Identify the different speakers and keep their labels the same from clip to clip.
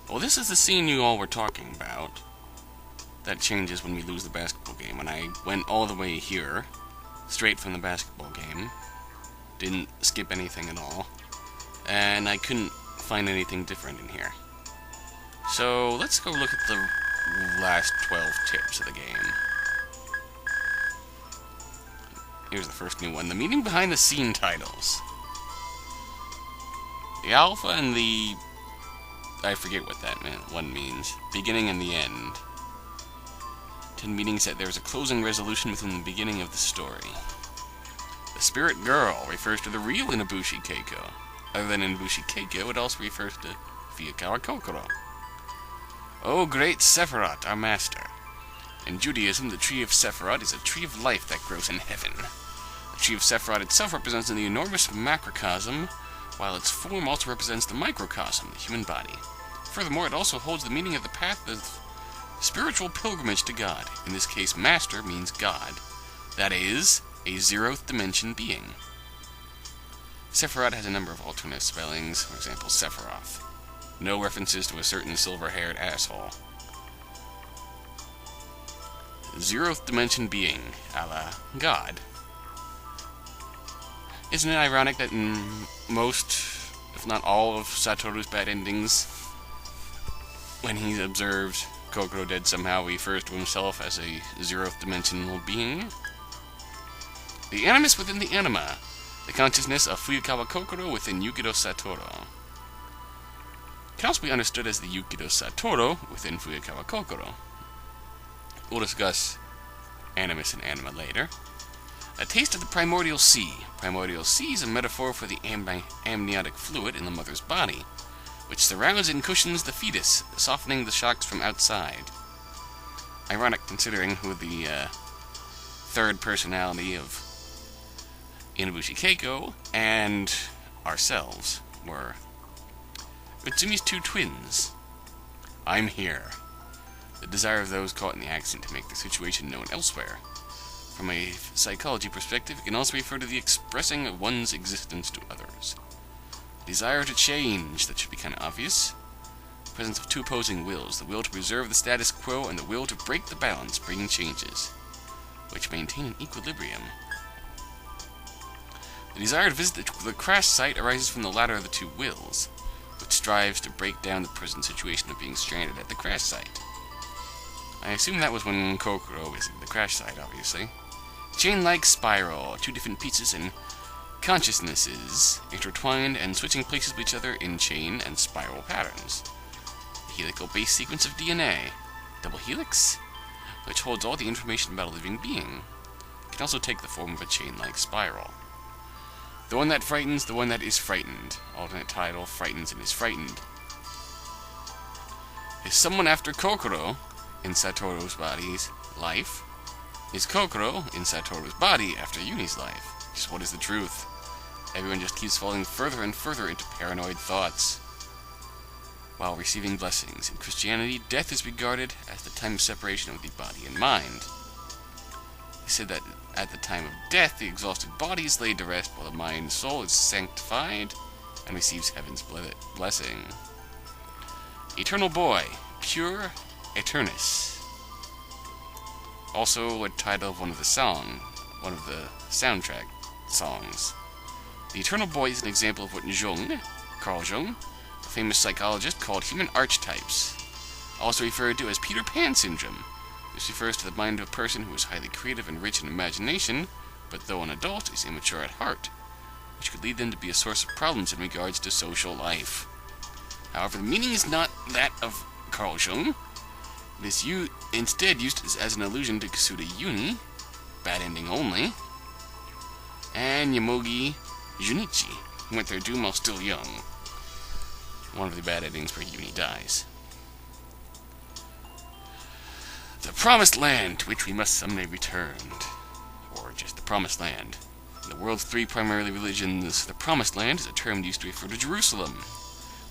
Speaker 1: Well, this is the scene you all were talking about. That changes when we lose the basketball game. And I went all the way here, straight from the basketball game. Didn't skip anything at all. And I couldn't find anything different in here. So, let's go look at the last 12 tips of the game. Here's the first new one. The meaning behind the scene titles. The alpha and the... I forget what that one means. Beginning and the end. 10 meanings that there's a closing resolution within the beginning of the story. The spirit girl refers to the real Inabushi Keiko. Other than Inabushi Keiko, it also refers to Fuyakawa Kokoro. O great Sephiroth, our master. In Judaism, the tree of Sephiroth is a tree of life that grows in heaven. The tree of Sephiroth itself represents the enormous macrocosm, while its form also represents the microcosm, the human body. Furthermore, it also holds the meaning of the path of spiritual pilgrimage to God. In this case, master means God. That is, a zeroth dimension being. Sephiroth has a number of alternate spellings, for example, Sephiroth. No references to a certain silver-haired asshole. Zeroth dimension being, a la God. Isn't it ironic that in most, if not all, of Satoru's bad endings, when he observes Kokoro dead somehow, he refers to himself as a zeroth dimensional being? The animus within the anima. The consciousness of Fuyakawa Kokoro within Yukido Satoru. Can also be understood as the Yukido Satoru within Fuyakawa Kokoro. We'll discuss animus and anima later. A taste of the primordial sea. Primordial sea is a metaphor for the amniotic fluid in the mother's body, which surrounds and cushions the fetus, softening the shocks from outside. Ironic considering who the third personality of Inabushi Keiko and ourselves were. Utsumi's two twins. I'm here. The desire of those caught in the accident to make the situation known elsewhere. From a psychology perspective, it can also refer to the expressing of one's existence to others. Desire to change, that should be kind of obvious. The presence of two opposing wills, the will to preserve the status quo and the will to break the balance, bringing changes, which maintain an equilibrium. The desire to visit the crash site arises from the latter of the two wills, which strives to break down the present situation of being stranded at the crash site. I assume that was when Kokoro visited the crash site, obviously. Chain-like spiral, two different pieces and consciousnesses intertwined and switching places with each other in chain and spiral patterns. The helical base sequence of DNA, double helix, which holds all the information about a living being, can also take the form of a chain-like spiral. The one that frightens, the one that is frightened. Alternate title, frightens and is frightened. Is someone after Kokoro in Satoru's body's life? Is Kokoro in Satoru's body after Yuni's life? Just what is the truth? Everyone just keeps falling further and further into paranoid thoughts. While receiving blessings, in Christianity, death is regarded as the time of separation of the body and mind. He said that at the time of death, the exhausted body is laid to rest, while the mind and soul is sanctified and receives heaven's blessing. Eternal Boy, Pure Eternus. Also a title of one of the soundtrack songs. The Eternal Boy is an example of what Carl Jung, a famous psychologist, called human archetypes, also referred to as Peter Pan syndrome. This refers to the mind of a person who is highly creative and rich in imagination, but though an adult, is immature at heart, which could lead them to be a source of problems in regards to social life. However, the meaning is not that of Carl Jung. It is instead used as an allusion to Kasuda Yuni, bad ending only, and Yamogi Junichi, who went their doom while still young. One of the bad endings where Yuni dies. The Promised Land, to which we must someday return. Or just the Promised Land. In the world's three primary religions, the Promised Land is a term used to refer to Jerusalem,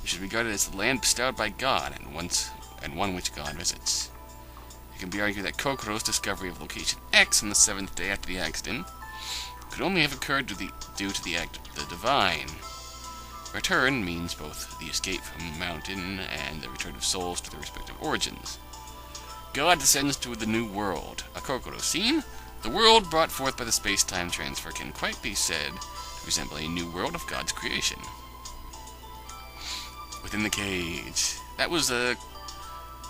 Speaker 1: which is regarded as the land bestowed by God and one which God visits. It can be argued that Kokoro's discovery of location X on the 7th day after the accident could only have occurred due to the act of the divine, Return means both the escape from the mountain and the return of souls to their respective origins. God descends to the new world. Akakura scene. The world brought forth by the space-time transfer can quite be said to resemble a new world of God's creation. Within the cage. That was the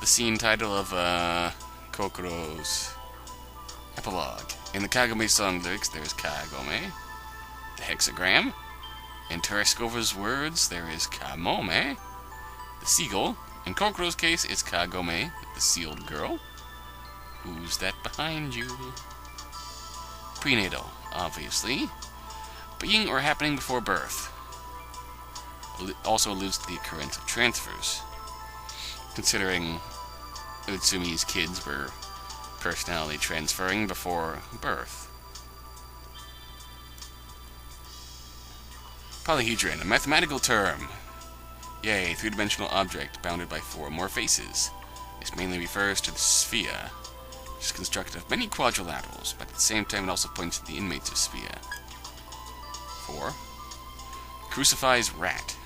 Speaker 1: scene title of Kokoro's epilogue. In the Kagome song lyrics, there is Kagome, the hexagram. In Tereskova's words, there is Kamome, the seagull. In Kokoro's case, it's Kagome, the sealed girl. Who's that behind you? Prenatal, obviously. Being or happening before birth. Also alludes to the occurrence of transfers. Considering Utsumi's kids were personality transferring before birth. Polyhedron, a mathematical term. Yea, a three-dimensional object bounded by four or more faces. This mainly refers to the sphere, which is constructed of many quadrilaterals, but at the same time it also points to the inmates of sphere. 4. Crucifies rat.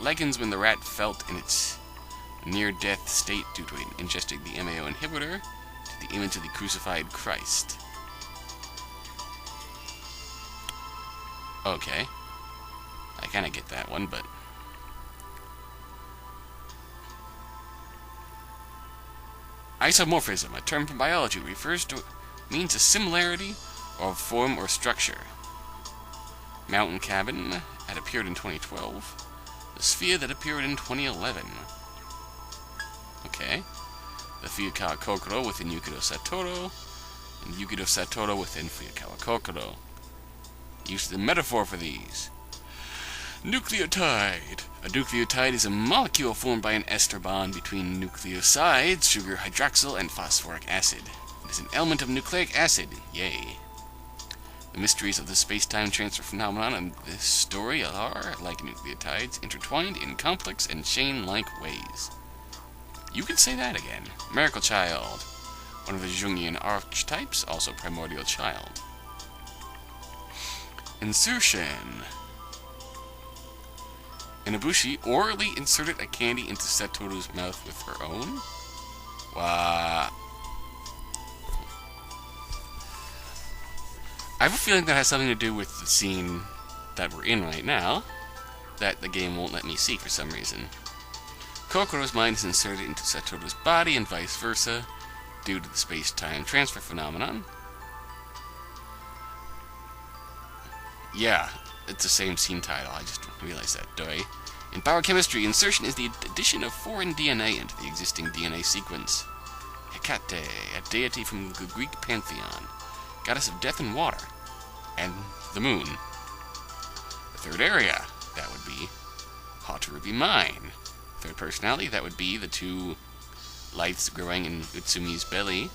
Speaker 1: Likens when the rat felt in its near-death state due to ingesting the MAO inhibitor to the image of the crucified Christ. Okay. I kind of get that one, but... Isomorphism, a term from biology, means a similarity of form or structure. Mountain Cabin had appeared in 2012. The Sphere that appeared in 2011. Okay. The Fuyukawa Kokoro within Yukido Satoru, and Yukido Satoru within Fuyukawa Kokoro. Use the metaphor for these. Nucleotide. A nucleotide is a molecule formed by an ester bond between nucleosides, sugar hydroxyl, and phosphoric acid. It is an element of nucleic acid. Yay. The mysteries of the space-time transfer phenomenon in this story are, like nucleotides, intertwined in complex and chain-like ways. You could say that again. Miracle Child. One of the Jungian archetypes, also primordial child. Insertion. Inabushi orally inserted a candy into Satoru's mouth with her own? Wow. I have a feeling that has something to do with the scene that we're in right now, that the game won't let me see for some reason. Kokoro's mind is inserted into Satoru's body and vice versa, due to the space-time transfer phenomenon. Yeah, it's the same scene title, I just realized that, doy. In biochemistry, insertion is the addition of foreign DNA into the existing DNA sequence. Hecate, a deity from the Greek pantheon, goddess of death and water, and the moon. The third area, that would be Hatarubi Mine. Third personality, that would be the two lights growing in Utsumi's belly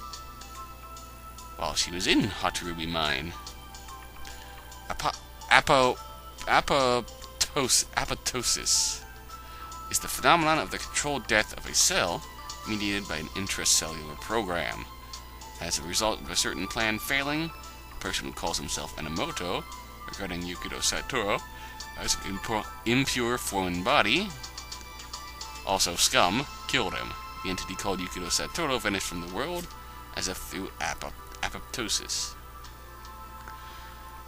Speaker 1: while she was in Hatarubi Mine. Apoptosis is the phenomenon of the controlled death of a cell mediated by an intracellular program. As a result of a certain plan failing, the person who calls himself Enomoto, regarding Yukido Satoru as an impure foreign body, also scum, killed him. The entity called Yukido Satoru vanished from the world as if through apoptosis.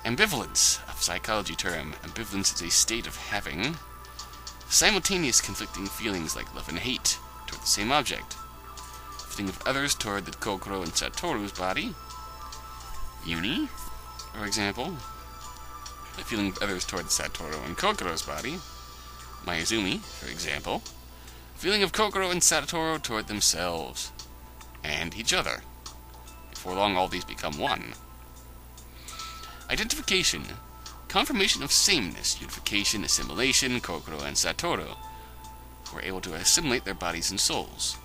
Speaker 1: Ambivalence, a psychology term. Ambivalence is a state of having simultaneous conflicting feelings like love and hate toward the same object. Feeling of others toward the Kokoro and Satoru's body. Uni, for example. The feeling of others toward Satoru and Kokoro's body. Mayuzumi, for example. Feeling of Kokoro and Satoru toward themselves and each other. Before long, all these become one. Identification. Confirmation of sameness. Unification, assimilation. Kokoro and Satoru were able to assimilate their bodies and souls.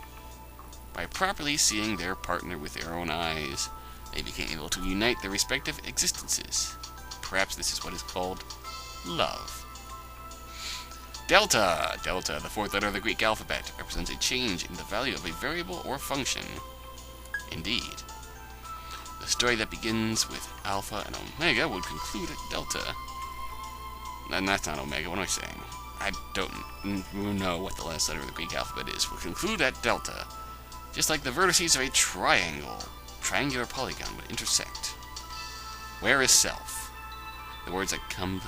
Speaker 1: By properly seeing their partner with their own eyes, they became able to unite their respective existences. Perhaps this is what is called love. Delta. Delta, the fourth letter of the Greek alphabet, represents a change in the value of a variable or function. Indeed. The story that begins with Alpha and Omega would conclude at Delta. And that's not Omega, what am I saying? I don't know what the last letter of the Greek alphabet is. We'll conclude at delta. Just like the vertices of a triangular polygon would intersect. Where is self? The words that come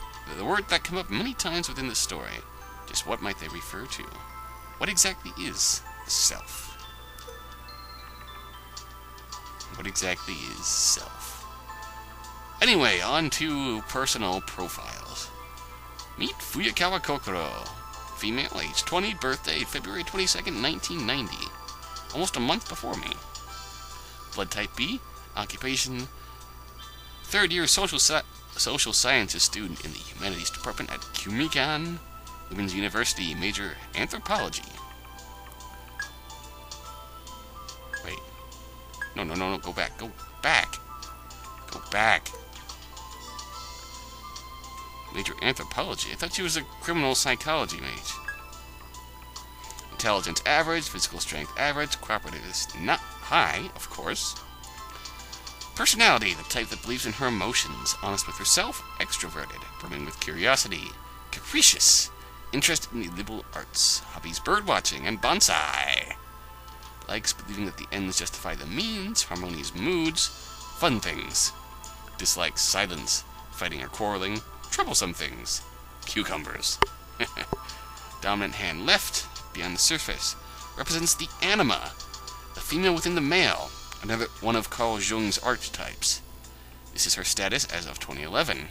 Speaker 1: up many times within the story. Just what might they refer to? What exactly is self? What exactly is self? Anyway, on to personal profiles. Meet Fuyakawa Kokoro. Female, age 20, birthday February 22nd, 1990. Almost a month before me. Blood type B, occupation third year social sciences student in the humanities department at Kumikan Women's University, major anthropology. Wait. No, go back. Major anthropology? I thought she was a criminal psychology mage. Intelligence average, physical strength average, cooperativeness not high, of course. Personality, the type that believes in her emotions, honest with herself, extroverted, brimming with curiosity, capricious, interested in the liberal arts, hobbies birdwatching and bonsai. Likes believing that the ends justify the means, harmonious moods, fun things. Dislikes silence, fighting or quarreling, troublesome things, cucumbers. Dominant hand left, beyond the surface, represents the anima, the female within the male, another one of Carl Jung's archetypes. This is her status as of 2011.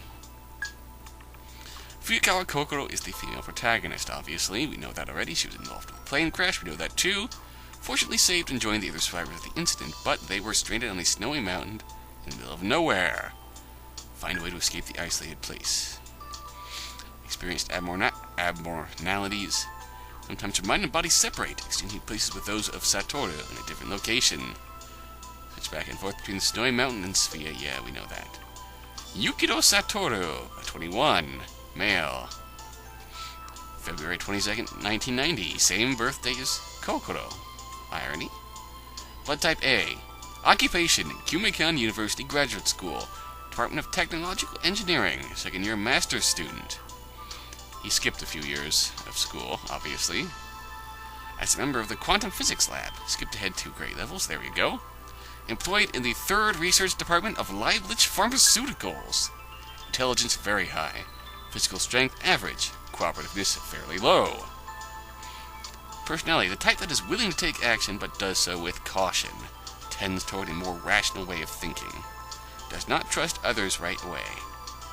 Speaker 1: Fuyakawa Kokoro is the female protagonist, obviously. We know that already. She was involved in a plane crash. We know that too. Fortunately saved and joined the other survivors of the incident, but they were stranded on a snowy mountain in the middle of nowhere. Find a way to escape the isolated place. Experienced abnormalities. Sometimes her mind and body separate, exchanging places with those of Satoru in a different location. Switch back and forth between the snowy mountain and Sphere. Yeah, we know that. Yukiro Satoru, 21, male. February 22nd, 1990. Same birthday as Kokoro. Irony. Blood type A. Occupation, Kumikan University Graduate School. Department of Technological Engineering. Second year master's student. He skipped a few years of school, obviously. As a member of the Quantum Physics Lab. Skipped ahead 2 grade levels. There we go. Employed in the 3rd Research Department of Lieblich Pharmaceuticals. Intelligence very high. Physical strength average. Cooperativeness fairly low. Personality, the type that is willing to take action but does so with caution. Tends toward a more rational way of thinking. Does not trust others right away.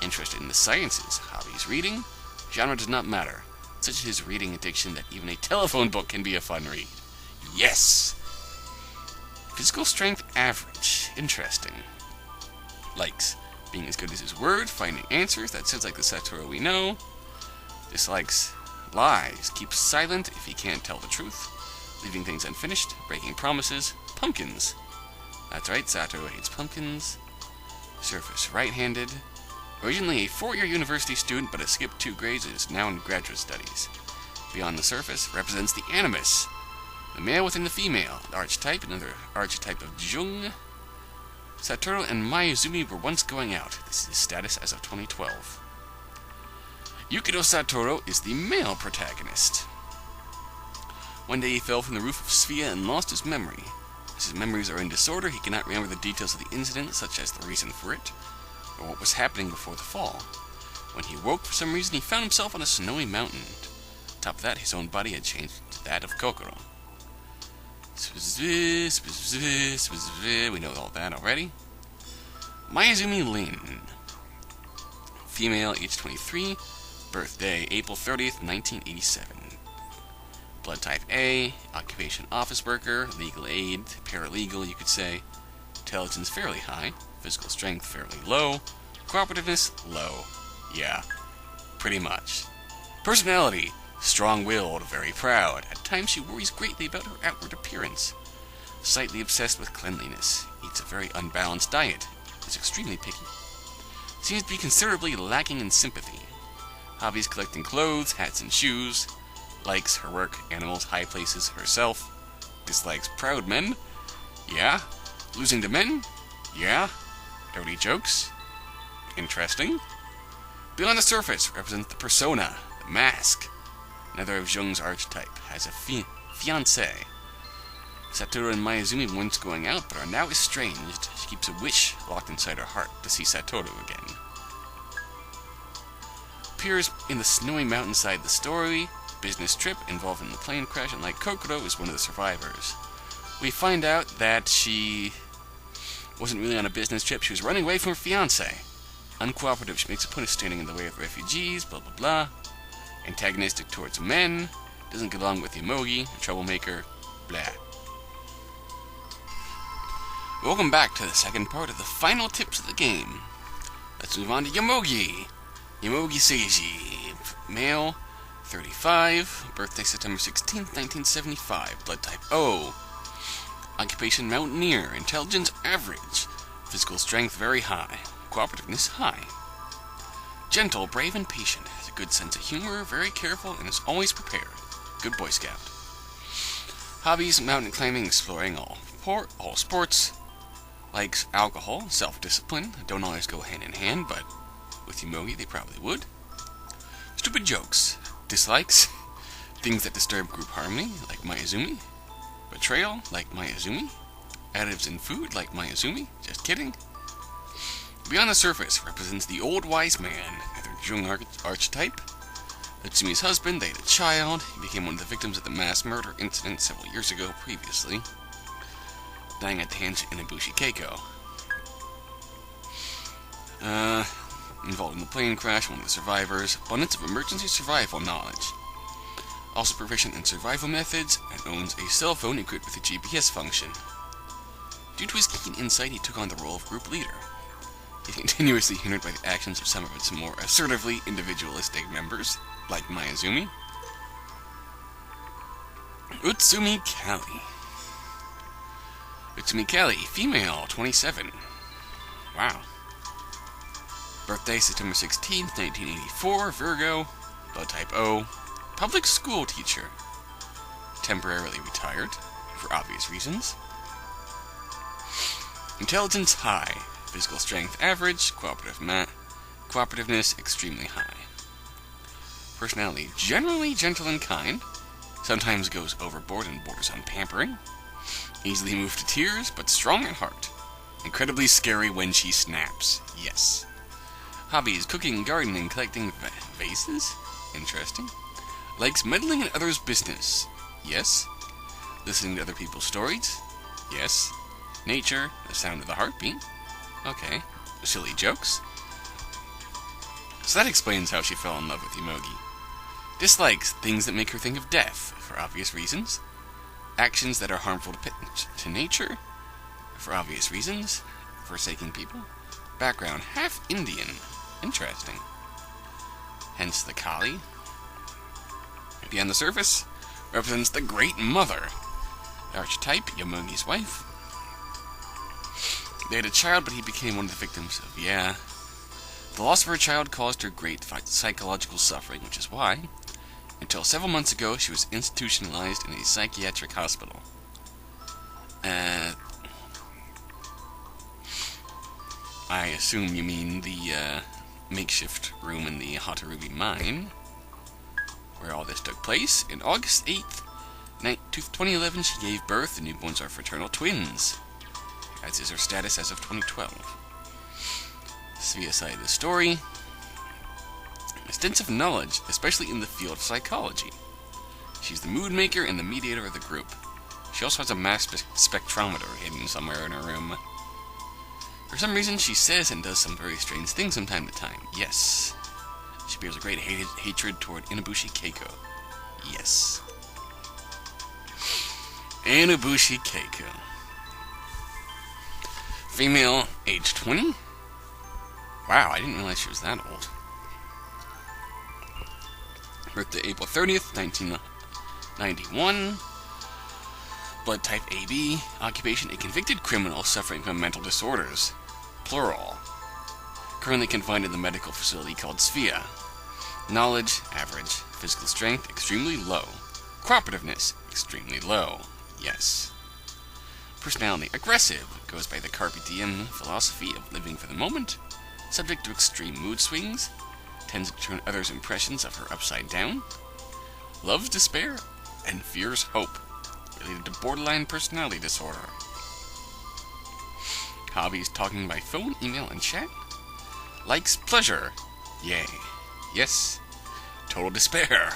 Speaker 1: Interested in the sciences. Hobbies reading. Genre does not matter. Such is his reading addiction that even a telephone book can be a fun read. Yes! Physical strength average. Interesting. Likes being as good as his word, finding answers. That sounds like the Satoru we know. Dislikes lies. Keeps silent if he can't tell the truth. Leaving things unfinished. Breaking promises. Pumpkins. That's right, Satoru hates pumpkins. Surface right-handed. Originally a 4-year university student, but has skipped 2 grades and is now in graduate studies. Beyond the surface represents the animus. The male within the female. The archetype, another archetype of Jung. Satoru and Mayuzumi were once going out. This is his status as of 2012. Yukiro Satoru is the male protagonist. One day he fell from the roof of Sphere and lost his memory. As his memories are in disorder, he cannot remember the details of the incident, such as the reason for it, or what was happening before the fall. When he woke, for some reason, he found himself on a snowy mountain. On top of that, his own body had changed to that of Kokoro. We know all that already. Mayuzumi Lin. Female, age 23. Birthday, April 30th, 1987. Blood type A. Occupation office worker. Legal aid. Paralegal, you could say. Intelligence fairly high. Physical strength fairly low. Cooperativeness low. Yeah, pretty much. Personality. Strong-willed, very proud. At times she worries greatly about her outward appearance. Slightly obsessed with cleanliness. Eats a very unbalanced diet. Is extremely picky. Seems to be considerably lacking in sympathy. Hobbies collecting clothes, hats, and shoes. Likes her work, animals, high places, herself. Dislikes proud men. Yeah. Losing to men. Yeah. Dirty jokes. Interesting. Beyond the surface represents the persona, the mask. another of Jung's archetype, has a fiancé. Satoru and Mayuzumi were once going out, but are now estranged. She keeps a wish locked inside her heart to see Satoru again. Appears in the snowy mountainside the story, business trip involving the plane crash, and like Kokoro is one of the survivors. We find out that she wasn't really on a business trip, she was running away from her fiancé. Uncooperative, she makes a point of standing in the way of refugees, blah blah blah. Antagonistic towards men, doesn't get along with Yomogi, a troublemaker, blah. Welcome back to the second part of the final tips of the game. Let's move on to Yomogi. Yomogi Seiji, male, 35, birthday September 16th, 1975, blood type O. Occupation mountaineer, intelligence average, physical strength very high, cooperativeness high. Gentle, brave, and patient, has a good sense of humor, very careful, and is always prepared. Good Boy Scout. Hobbies, mountain climbing, exploring, all sports. Likes alcohol, self-discipline, don't always go hand in hand, but with Yomogi they probably would. Stupid jokes. Dislikes, things that disturb group harmony, like Mayuzumi. Betrayal, like Mayuzumi. Additives in food, like Mayuzumi. Just kidding. Beyond the surface, represents the old wise man, either Jung archetype. Natsumi's husband, they had a child. He became one of the victims of the mass murder incident several years ago previously, dying at the hands of Inabushi Keiko. Involved in the plane crash, one of the survivors. Abundance of emergency survival knowledge. Also proficient in survival methods, and owns a cell phone equipped with a GPS function. Due to his keen insight, he took on the role of group leader. He's continuously hindered by the actions of some of its more assertively individualistic members, like Mayuzumi. Utsumi Kali. Utsumi Kali, female, 27. Wow. Birthday September 16th, 1984, Virgo, blood type O. Public school teacher. Temporarily retired, for obvious reasons. Intelligence high. Physical strength average. Cooperativeness extremely high. Personality generally gentle and kind. Sometimes goes overboard and borders on pampering. Easily moved to tears, but strong at heart. Incredibly scary when she snaps. Yes. Hobbies, cooking, gardening, collecting vases. Interesting. Likes meddling in others' business. Yes. Listening to other people's stories. Yes. Nature, the sound of the heartbeat. Okay. Silly jokes. So that explains how she fell in love with Yomogi. Dislikes things that make her think of death, for obvious reasons. Actions that are harmful to nature, for obvious reasons. Forsaking people. Background, half Indian. Interesting. Hence the Kali. Beyond the surface, represents the Great Mother. Archetype, Yomogi's wife. They had a child, but he became one of the victims of, The loss of her child caused her great psychological suffering, which is why, until several months ago, she was institutionalized in a psychiatric hospital. I assume you mean the makeshift room in the Hatarubi mine, where all this took place. In August 8th, 2011, she gave birth. The newborns are fraternal twins, as is her status as of 2012. Svea side of the story. Extensive knowledge, especially in the field of psychology. She's the mood maker and the mediator of the group. She also has a mass spectrometer hidden somewhere in her room. For some reason, she says and does some very strange things from time to time. Yes. She bears a great hatred toward Inabushi Keiko. Yes. Inabushi Keiko. Female, age 20? Wow, I didn't realize she was that old. Birthday April 30th, 1991. Blood type AB. Occupation, a convicted criminal suffering from mental disorders. Plural. Currently confined in the medical facility called Svea. Knowledge, average. Physical strength, extremely low. Cooperativeness, extremely low. Yes. Personality, aggressive. Goes by the Carpe Diem philosophy of living for the moment. Subject to extreme mood swings. Tends to turn others' impressions of her upside down. loves despair and fears hope, related to borderline personality disorder. Hobbies: talking by phone, email, and chat. Likes pleasure. Yay. Yes. Total despair.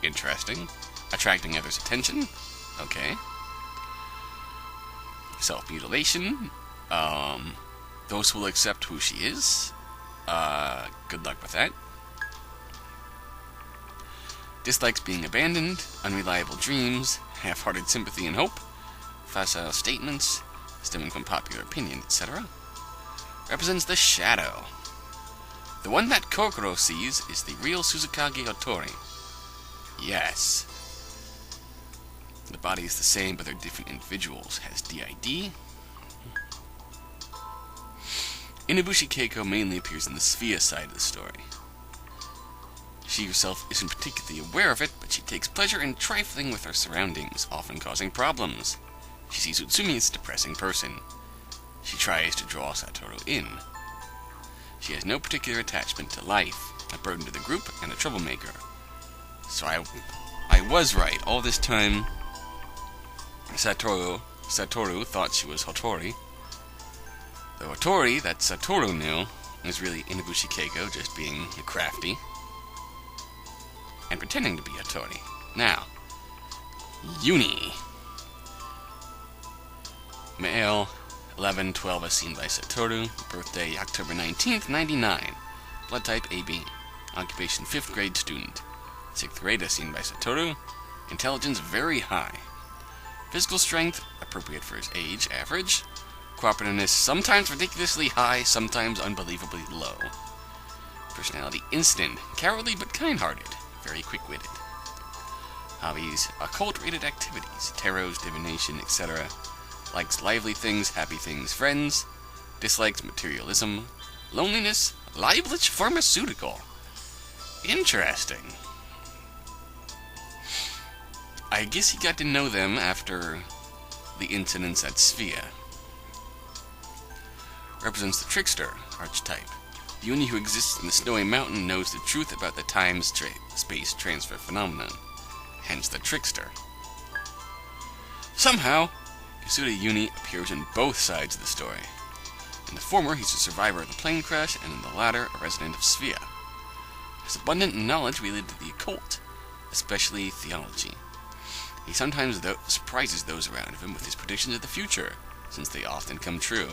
Speaker 1: Interesting. Attracting others' attention. Okay. Self-mutilation. Those who will accept who she is. Good luck with that. Dislikes being abandoned, unreliable dreams, half-hearted sympathy and hope, facile statements, stemming from popular opinion, etc. Represents the shadow. The one that Kokoro sees is the real Suzukage Otori. Yes. The body is the same, but they're different individuals. Has DID. Inabushi Keiko mainly appears in the Sphere side of the story. She herself isn't particularly aware of it, but she takes pleasure in trifling with her surroundings, often causing problems. She sees Utsumi as a depressing person. She tries to draw Satoru in. She has no particular attachment to life, a burden to the group, and a troublemaker. So I was right. All this time, Satoru thought she was Hotori. The Hotori that Satoru knew was really Inabushi Keiko, just being crafty and pretending to be Hotori. Now, Uni. Male, 11-12 as seen by Satoru. Birthday, October 19th, 99. Blood type, AB. Occupation, 5th grade student. 6th grade as seen by Satoru. Intelligence, very high. Physical strength, appropriate for his age, average. Cooperativeness, sometimes ridiculously high, sometimes unbelievably low. Personality, instant, cowardly but kind-hearted, very quick-witted. Hobbies, occult-related activities, tarots, divination, etc. Likes lively things, happy things, friends. Dislikes materialism, loneliness, Leiblich pharmaceutical. Interesting. I guess he got to know them after the incidents at Sphere. Represents the trickster archetype. The Uni who exists in the snowy mountain knows the truth about the time-space transfer phenomenon, hence the trickster. Somehow, Yasuda Uni appears in both sides of the story. In the former, he's a survivor of the plane crash, and in the latter, a resident of Sphere. Has abundant knowledge related to the occult, especially theology. He sometimes surprises those around him with his predictions of the future, since they often come true.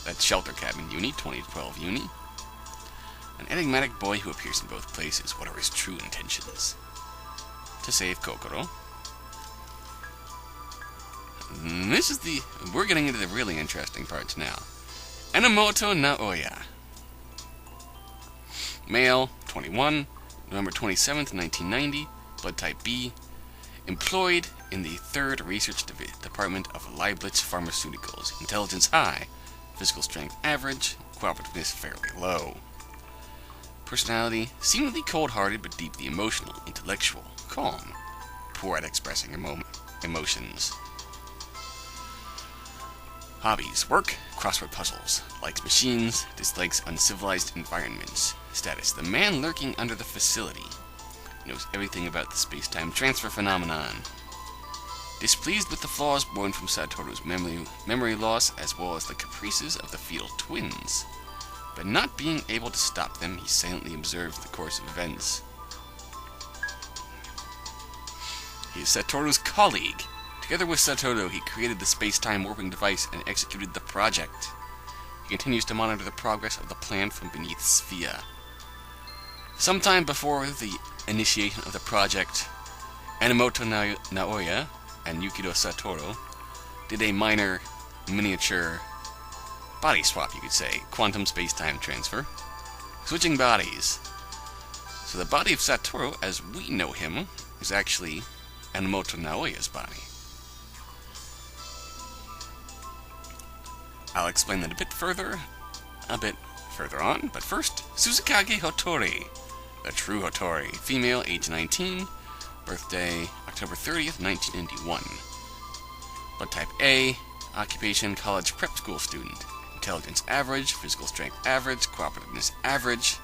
Speaker 1: That's Shelter Cabin Uni, 2012 Uni. An enigmatic boy who appears in both places. What are his true intentions? To save Kokoro. We're getting into the really interesting parts now. Enomoto Naoya. Male, 21, November 27th, 1990, blood type B. Employed in the 3rd Research Department of Leiblich Pharmaceuticals. Intelligence high. Physical strength average. Cooperativeness fairly low. Personality, seemingly cold-hearted but deeply emotional, intellectual, calm, poor at expressing emotions. Hobbies, work, crossword puzzles, likes machines, dislikes uncivilized environments. Status, the man lurking under the facility. Knows everything about the space-time transfer phenomenon. Displeased with the flaws born from Satoru's memory loss as well as the caprices of the fetal twins. But not being able to stop them, he silently observes the course of events. He is Satoru's colleague. Together with Satoru, he created the space-time warping device and executed the project. He continues to monitor the progress of the plan from beneath Sphere. Sometime before the initiation of the project, Enomoto Naoya and Yukido Satoru did a minor miniature body swap, you could say, quantum space-time transfer, switching bodies. So the body of Satoru, as we know him, is actually Enomoto Naoya's body. I'll explain that a bit further on, but first, Suzukage Hotori, the true Hotori, female, age 19, birthday October 30th, 1991. Blood type A, occupation college prep school student. Intelligence average, physical strength average, cooperativeness average.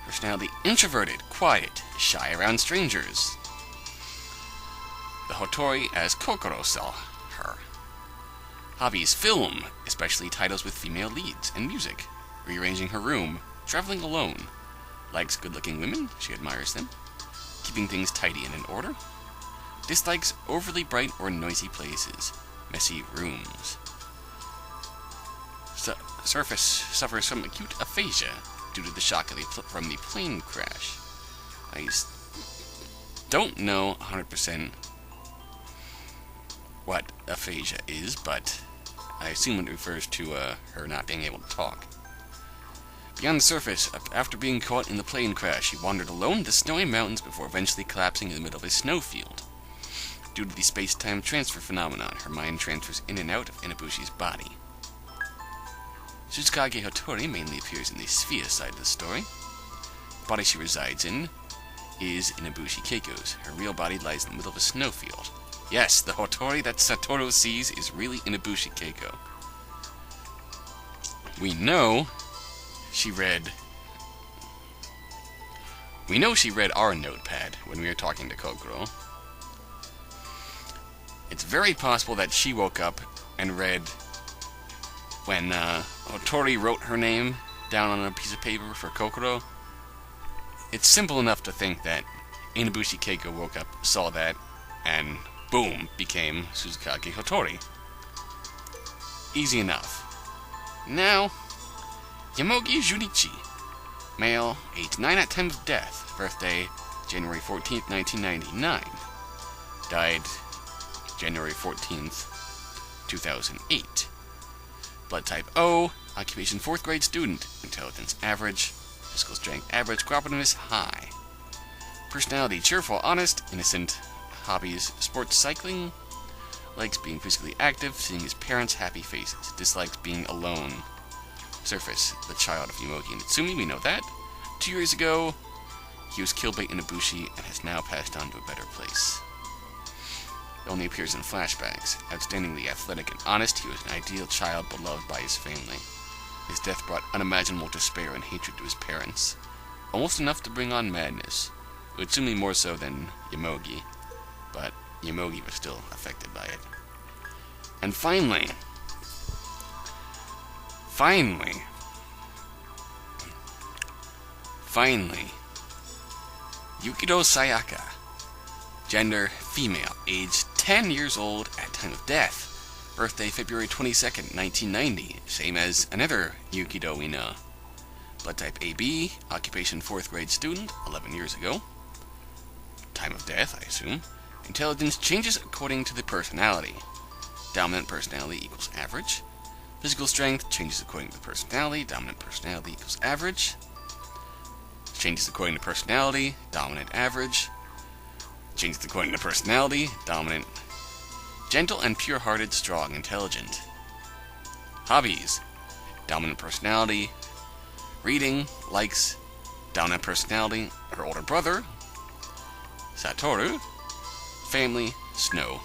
Speaker 1: Personality introverted, quiet, shy around strangers. The Hotori as Kokoro saw her. Hobbies: film, especially titles with female leads, and music. Rearranging her room, traveling alone. Likes good-looking women, she admires them. Keeping things tidy and in order. Dislikes overly bright or noisy places, messy rooms. Surface suffers from acute aphasia due to the shock from the plane crash. I don't know 100% what aphasia is, but I assume it refers to her not being able to talk. Beyond the surface, after being caught in the plane crash, she wandered alone to snowy mountains before eventually collapsing in the middle of a snowfield. Due to the space-time transfer phenomenon, her mind transfers in and out of Inabushi's body. Suzukage Hotori mainly appears in the Sphere side of the story. The body she resides in is Inabushi Keiko's. Her real body lies in the middle of a snowfield. Yes, the Hotori that Satoru sees is really Inabushi Keiko. We know she read our notepad when we were talking to Kokoro. It's very possible that she woke up and read when Hotori wrote her name down on a piece of paper for Kokoro. It's simple enough to think that Inabushi Keiko woke up, saw that, and boom, became Suzukage Hotori. Easy enough. Now, Yamogi Junichi, male, age 9 at time of death, birthday January 14th, 1999, died January 14th, 2008. Blood type O, occupation 4th grade student, intelligence average, physical strength average, cooperativeness high. Personality cheerful, honest, innocent. Hobbies: sports, cycling. Likes being physically active, seeing his parents' happy faces. Dislikes being alone. Surface: the child of Yamogi and Itsumi, we know that. 2 years ago, he was killed by Inabushi and has now passed on to a better place. He only appears in flashbacks. Outstandingly athletic and honest, he was an ideal child beloved by his family. His death brought unimaginable despair and hatred to his parents. Almost enough to bring on madness. Utsumi more so than Yamogi, but Yamogi was still affected by it. And finally, Yukito Sayaka. Gender, female, age 10 years old at time of death. Birthday, February 22nd, 1990, same as another Yukito we know. Blood type AB, occupation 4th grade student, 11 years ago. Time of death, I assume. Intelligence changes according to the personality. Dominant personality equals average. Physical strength changes according to the personality. Dominant personality equals average. Changes according to personality. Dominant average. Changes according to personality. Dominant. Gentle and pure-hearted, strong, intelligent. Hobbies. Dominant personality. Reading. Likes. Dominant personality. Her older brother. Satoru. Family. Snow.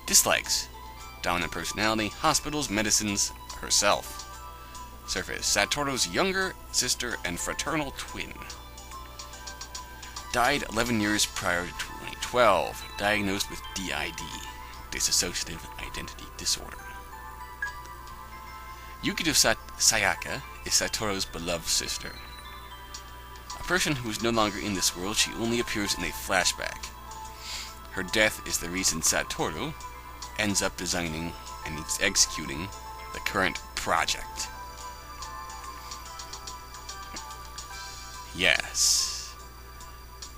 Speaker 1: Dislikes. Dominant personality. Hospitals. Medicines. Herself. Surface: Satoru's younger sister and fraternal twin. Died 11 years prior to 2012. Diagnosed with DID. Dissociative Identity Disorder. Yukito Sayaka is Satoru's beloved sister. A person who is no longer in this world, she only appears in a flashback. Her death is the reason Satoru ends up designing and executing the current project. Yes.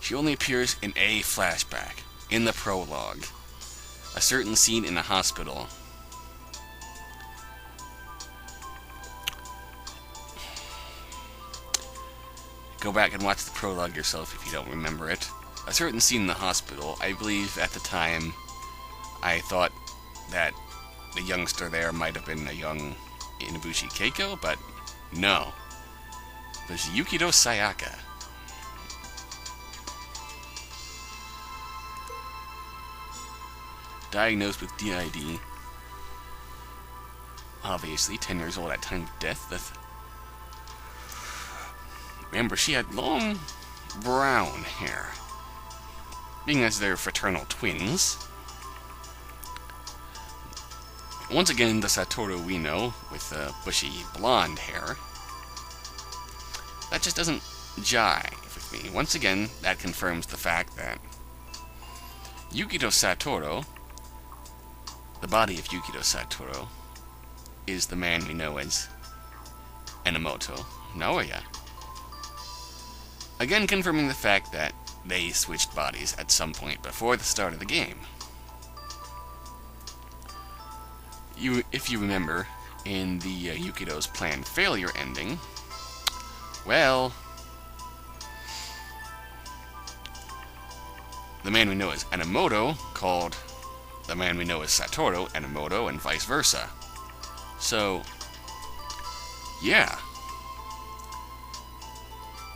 Speaker 1: She only appears in a flashback, in the prologue. A certain scene in a hospital. Go back and watch the prologue yourself if you don't remember it. A certain scene in the hospital, I believe at the time I thought that the youngster there might have been a young Inabushi Keiko, but no. It was Yukito Sayaka. Diagnosed with DID. Obviously, 10 years old at time of death. Remember, she had long brown hair. Being as they're fraternal twins. Once again, the Satoru we know, with bushy blonde hair. That just doesn't jive with me. Once again, that confirms the fact that Yukito Satoru, the body of Yukito Satoru, is the man we know as Enomoto Naoya. Again confirming the fact that they switched bodies at some point before the start of the game. If you remember, in the Yukito's planned failure ending, well, the man we know as Enomoto called the man we know as Satoru Enomoto, and vice versa. So, yeah.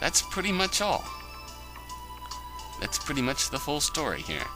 Speaker 1: That's pretty much all. That's pretty much the full story here.